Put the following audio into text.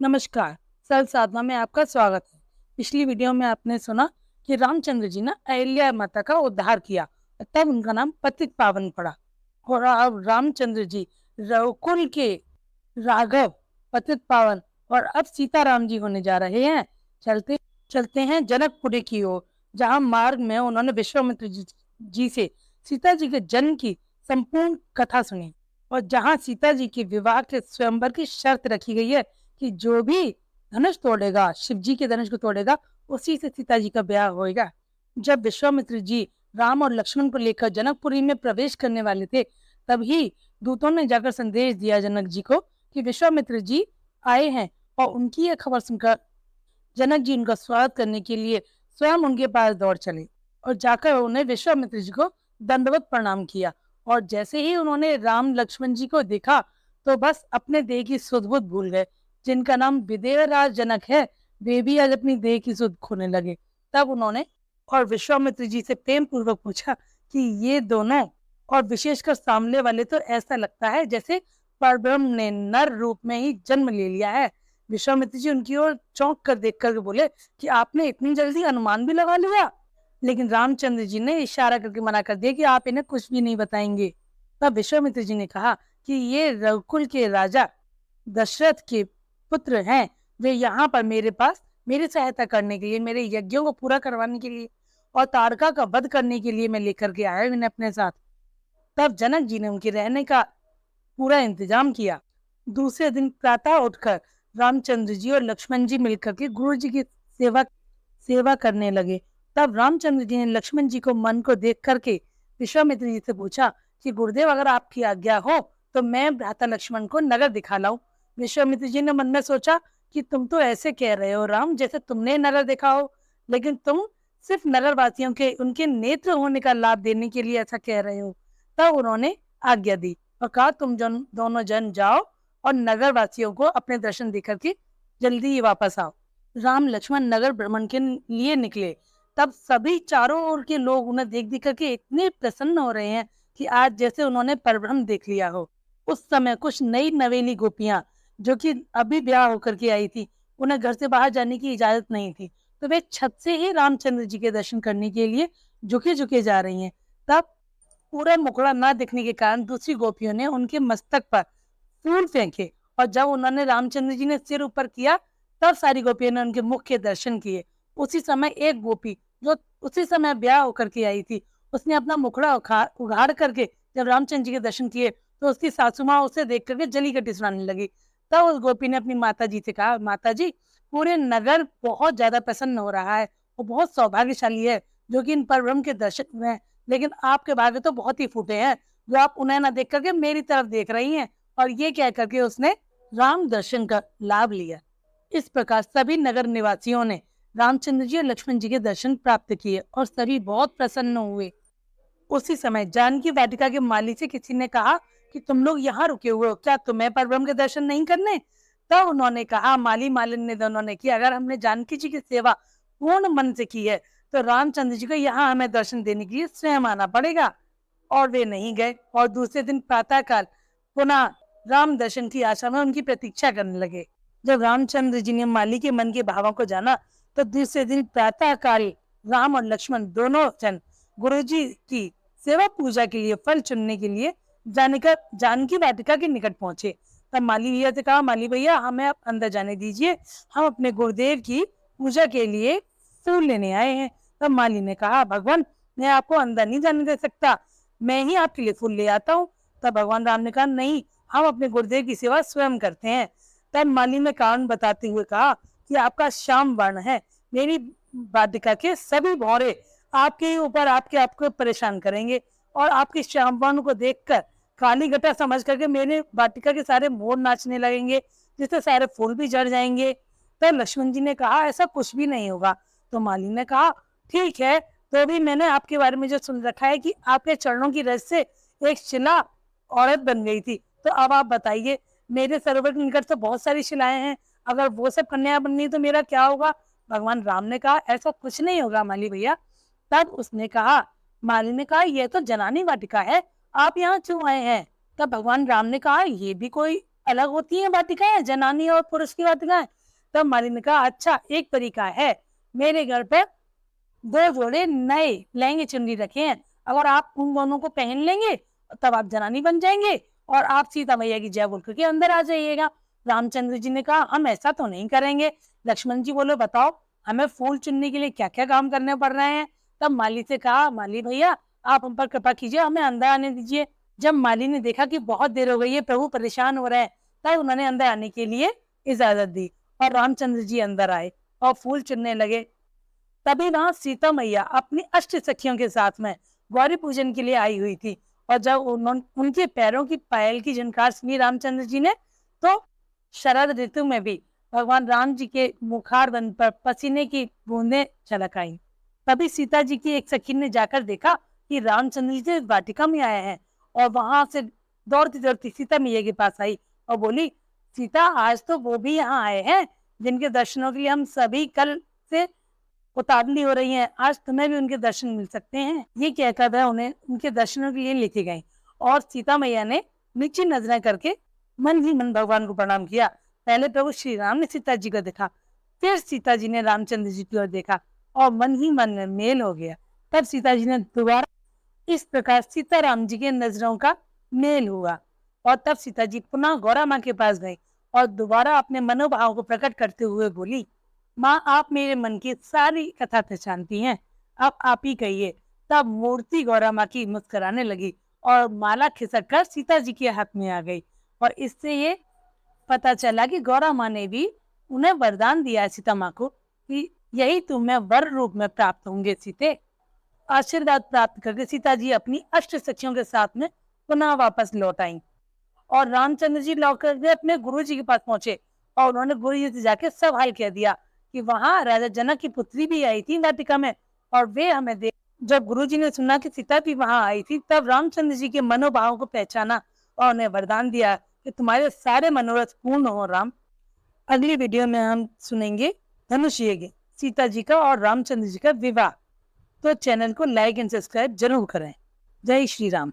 नमस्कार। सरल साधना में आपका स्वागत है। पिछली वीडियो में आपने सुना कि रामचंद्र जी ने अहिल्या माता का उद्धार किया, तब उनका नाम पतित पावन पड़ा। और अब रामचंद्र जी रघुकुल के राघव, पतित पावन और अब सीताराम जी होने जा रहे हैं। चलते चलते हैं जनकपुरी की ओर, जहाँ मार्ग में उन्होंने विश्वामित्र जी से सीता जी के जन्म की संपूर्ण कथा सुनी, और जहाँ सीता जी के विवाह के स्वयंवर की शर्त रखी गई है कि जो भी धनुष तोड़ेगा, शिव जी के धनुष को तोड़ेगा, उसी से सीता जी का ब्याह होएगा। जब विश्वामित्र जी राम और लक्ष्मण को लेकर जनकपुरी में प्रवेश करने वाले थे, तभी दूतों ने जाकर संदेश दिया जनक जी को कि विश्वामित्र जी आए हैं, और उनकी यह खबर सुनकर जनक जी उनका स्वागत करने के लिए स्वयं उनके पास दौड़ चले और जाकर उन्हें विश्वामित्र जी को दंडवत प्रणाम किया। और जैसे ही उन्होंने राम लक्ष्मण जी को देखा, तो बस अपने देह की सुध बुध भूल गए। जिनका नाम विदेहराज जनक है, वे भी आज अपनी देह की सुध खोने लगे। तब उन्होंने और विश्वामित्र जी से प्रेम पूर्वक पूछा कि ये दोनों, और विशेषकर सामने वाले, तो ऐसा लगता है जैसे परब्रह्म ने नर रूप में ही जन्म ले लिया है। विश्वामित्र जी उनकी ओर चौंक कर देख कर बोले कि आपने इतनी जल्दी अनुमान भी लगा लिया। लेकिन रामचंद्र जी ने इशारा करके मना कर दिया कि आप इन्हें कुछ भी नहीं बताएंगे। तब विश्वामित्र जी ने कहा कि ये रघुकुल के राजा दशरथ के पुत्र हैं। वे यहाँ पर मेरे पास मेरी सहायता करने के लिए, मेरे यज्ञों को पूरा करवाने के लिए और तारका का वध करने के लिए मैं लेकर के आया इन्हें अपने साथ। तब जनक जी ने उनके रहने का पूरा इंतजाम किया। दूसरे दिन प्रातः उठकर रामचंद्र जी और लक्ष्मण जी मिलकर के गुरु जी की सेवा सेवा करने लगे। तब रामचंद्र जी ने लक्ष्मण जी को मन को देख करके विश्वामित्र जी से पूछा कि गुरुदेव, अगर आपकी आज्ञा हो तो मैं भ्राता लक्ष्मण को नगर दिखा लाऊं। विश्वामित्र जी ने मन में सोचा कि तुम तो ऐसे कह रहे हो राम, जैसे तुमने नगर देखा हो, लेकिन तुम सिर्फ नगर वासियों के उनके नेत्र होने का लाभ देने के लिए ऐसा कह रहे हो। तब उन्होंने आज्ञा दी और कहा, तुम दोनों जन जाओ और नगर वासियों को अपने दर्शन देकर के जल्दी ही वापस आओ। राम लक्ष्मण नगर भ्रमण के लिए निकले। तब सभी चारों ओर के लोग उन्हें देख देख करके इतने प्रसन्न हो रहे हैं कि आज जैसे उन्होंने परब्रह्म देख लिया हो। उस समय कुछ नई नवेली गोपियां, जो कि अभी ब्याह होकर के आई थी, उन्हें घर से बाहर जाने की इजाजत नहीं थी, तो वे छत से ही रामचंद्र जी के दर्शन करने के लिए झुके झुके जा रही हैं। तब पूरा मुखड़ा ना दिखने के कारण दूसरी गोपियों ने उनके मस्तक पर फूल फेंके, और जब उन्होंने रामचंद्र जी ने सिर ऊपर किया, तब सारी गोपियों ने उनके मुख के दर्शन किए। उसी समय एक गोपी, जो उसी समय ब्याह होकर के आई थी, उसने अपना मुखड़ा उघाड़ करके जब रामचंद्र जी के दर्शन किए, तो उसकी सासू माँ उसे देख करके जली कटी सुनाने लगी। तब उस गोपी ने अपनी माता जी से कहा, माता जी, पूरे नगर बहुत ज्यादा प्रसन्न हो रहा है और बहुत सौभाग्यशाली है जो कि इन परब्रह्म के दर्शन हुए हैं, लेकिन आपके भाग्य तो बहुत ही फूटे हैं जो आप उन्हें ना देख करके मेरी तरफ देख रही हैं। और ये कह करके उसने राम दर्शन का लाभ लिया। इस प्रकार सभी नगर निवासियों ने रामचंद्र जी और लक्ष्मण जी के दर्शन प्राप्त किए और सभी बहुत प्रसन्न हुए। उसी समय जानकी वाटिका के माली से किसी ने कहा कि तुम लोग यहाँ रुके हुए हो, क्या तुम्हें परब्रह्म के दर्शन नहीं करने? तब उन्होंने कहा, माली मालिन ने दोनों ने, कि अगर हमने जानकी जी की सेवा पूर्ण मन से की है, तो रामचंद्र जी को यहाँ हमें दर्शन देने के लिए स्वयं आना पड़ेगा। और वे नहीं गए और दूसरे दिन प्रातःकाल पुनः राम दर्शन की आशा में उनकी प्रतीक्षा करने लगे। जब रामचंद्र जी ने माली के मन के भावों को जाना, तो दूसरे दिन प्रातःकाल राम और लक्ष्मण दोनों जन गुरु जी की सेवा पूजा के लिए फल चुनने के लिए जानकी वाटिका के निकट पहुंचे। तब माली भैया से कहा, माली भैया, हमें आप अंदर जाने दीजिए, हम अपने गुरुदेव की पूजा के लिए फूल लेने आए हैं। तब माली ने कहा, भगवान, मैं आपको अंदर नहीं जाने दे सकता, मैं ही आपके लिए फूल ले आता हूँ। तब भगवान राम ने कहा, नहीं, हम अपने गुरुदेव की सेवा स्वयं करते हैं। तब माली ने कारण बताते हुए कहा कि आपका श्याम वर्ण है, मेरी वाटिका के सभी भौरे आपके ऊपर आपको परेशान करेंगे, और आपके श्याम वर्ण को देखकर काली घटा समझ करके मेरे वाटिका के सारे मोर नाचने लगेंगे, जिससे सारे फूल भी झड़ जाएंगे। तो लक्ष्मण जी ने कहा, ऐसा कुछ भी नहीं होगा। तो माली ने कहा, ठीक है, तो भी मैंने आपके बारे में जो सुन रखा है कि आपके चरणों की रज से एक शिला औरत बन गई थी, तो अब आप बताइए, मेरे सरोवर के निकट तो बहुत सारी शिलाएं हैं, अगर वो सब कन्या बननी तो मेरा क्या होगा? भगवान राम ने कहा, ऐसा कुछ नहीं होगा माली भैया। तब उसने कहा, माली ने कहा, यह तो जनानी वाटिका है, आप यहाँ क्यों आए हैं? तब भगवान राम ने कहा, ये भी कोई अलग होती हैं वाटिकाएं, जनानी और पुरुष की वाटिकाएं? तब माली ने कहा अच्छा एक तरीका है, मेरे घर पे 2 जोड़े नए लहंगे चुन्नी रखे हैं, अगर आप उन दोनों को पहन लेंगे तब आप जनानी बन जाएंगे और आप सीता मैया की जय बोल करके अंदर आ जाइएगा। रामचंद्र जी ने कहा हम ऐसा तो नहीं करेंगे। लक्ष्मण जी बोले बताओ हमें फूल चुनने के लिए क्या क्या काम करने पड़ रहे हैं। तब माली से कहा माली भैया आप हम पर कृपा कीजिए, हमें अंदर आने दीजिए। जब माली ने देखा कि बहुत देर हो गई है, प्रभु परेशान हो रहे हैं, तब उन्होंने अंदर आने के लिए इजाजत दी और रामचंद्र जी अंदर आए और फूल चुनने लगे। तभी वहां सीता मैया अपनी अष्ट सखियों के साथ में गौरी पूजन के लिए आई हुई थी और जब उनके पैरों की पायल की झनकार सुनी रामचंद्र जी ने, तो शरद ऋतु में भी भगवान राम जी के मुखार बंद पर पसीने की बूंदें छलक आई। तभी सीता जी की एक सखी ने जाकर देखा कि रामचंद्र जी वाटिका में आए हैं और वहां से दौड़ती दौड़ती सीता मैया के पास आई और बोली सीता आज तो वो भी यहाँ आए हैं जिनके दर्शनों के लिए हम सभी कल से उतावली हो रही हैं, आज तुम्हें भी उनके दर्शन मिल सकते हैं। ये कहकर वह उन्हें उनके दर्शनों के लिए लेके गई और सीता मैया ने नीचे नजरें करके मन ही मन भगवान को प्रणाम किया। पहले प्रभु श्री राम ने सीता जी को देखा, फिर सीता जी ने रामचंद्र जी की ओर देखा और मन ही मन में मेल हो गया। तब सीता जी ने दोबारा इस प्रकार सीताराम जी के नजरों का मेल हुआ और तब सीता जी पुनः गौरा माँ के पास गई और दोबारा अपने मनोभाव को प्रकट करते हुए बोली माँ आप मेरे मन की सारी कथा पहचानती हैं, अब आप ही कहिए। तब मूर्ति गौरा माँ की मुस्कुराने लगी और माला खिसक कर सीता जी के हाथ में आ गई और इससे ये पता चला कि गौरा माँ ने भी उन्हें वरदान दिया है सीता माँ को कि यही तुम्हें वर रूप में प्राप्त होंगे सीते। आशीर्वाद प्राप्त करके सीता जी अपनी अष्ट सखियों के साथ में पुनः वापस लौट आई और रामचंद्र जी लौट कर अपने गुरु जी के पास पहुंचे और उन्होंने गुरु जी से जाके सब हाल कह दिया कि वहां राजा जनक की पुत्री भी आई थी वाटिका में और वे हमें देख। जब गुरु जी ने सुना कि सीता भी वहां आई थी तब रामचंद्र जी के मनोभाव को पहचाना और उन्हें वरदान दिया कि तुम्हारे सारे मनोरथ पूर्ण हो राम। अगली वीडियो में हम सुनेंगे धनुष यज्ञ, सीता जी का और रामचंद्र जी का विवाह। तो चैनल को लाइक एंड सब्सक्राइब जरूर करें। जय श्री राम।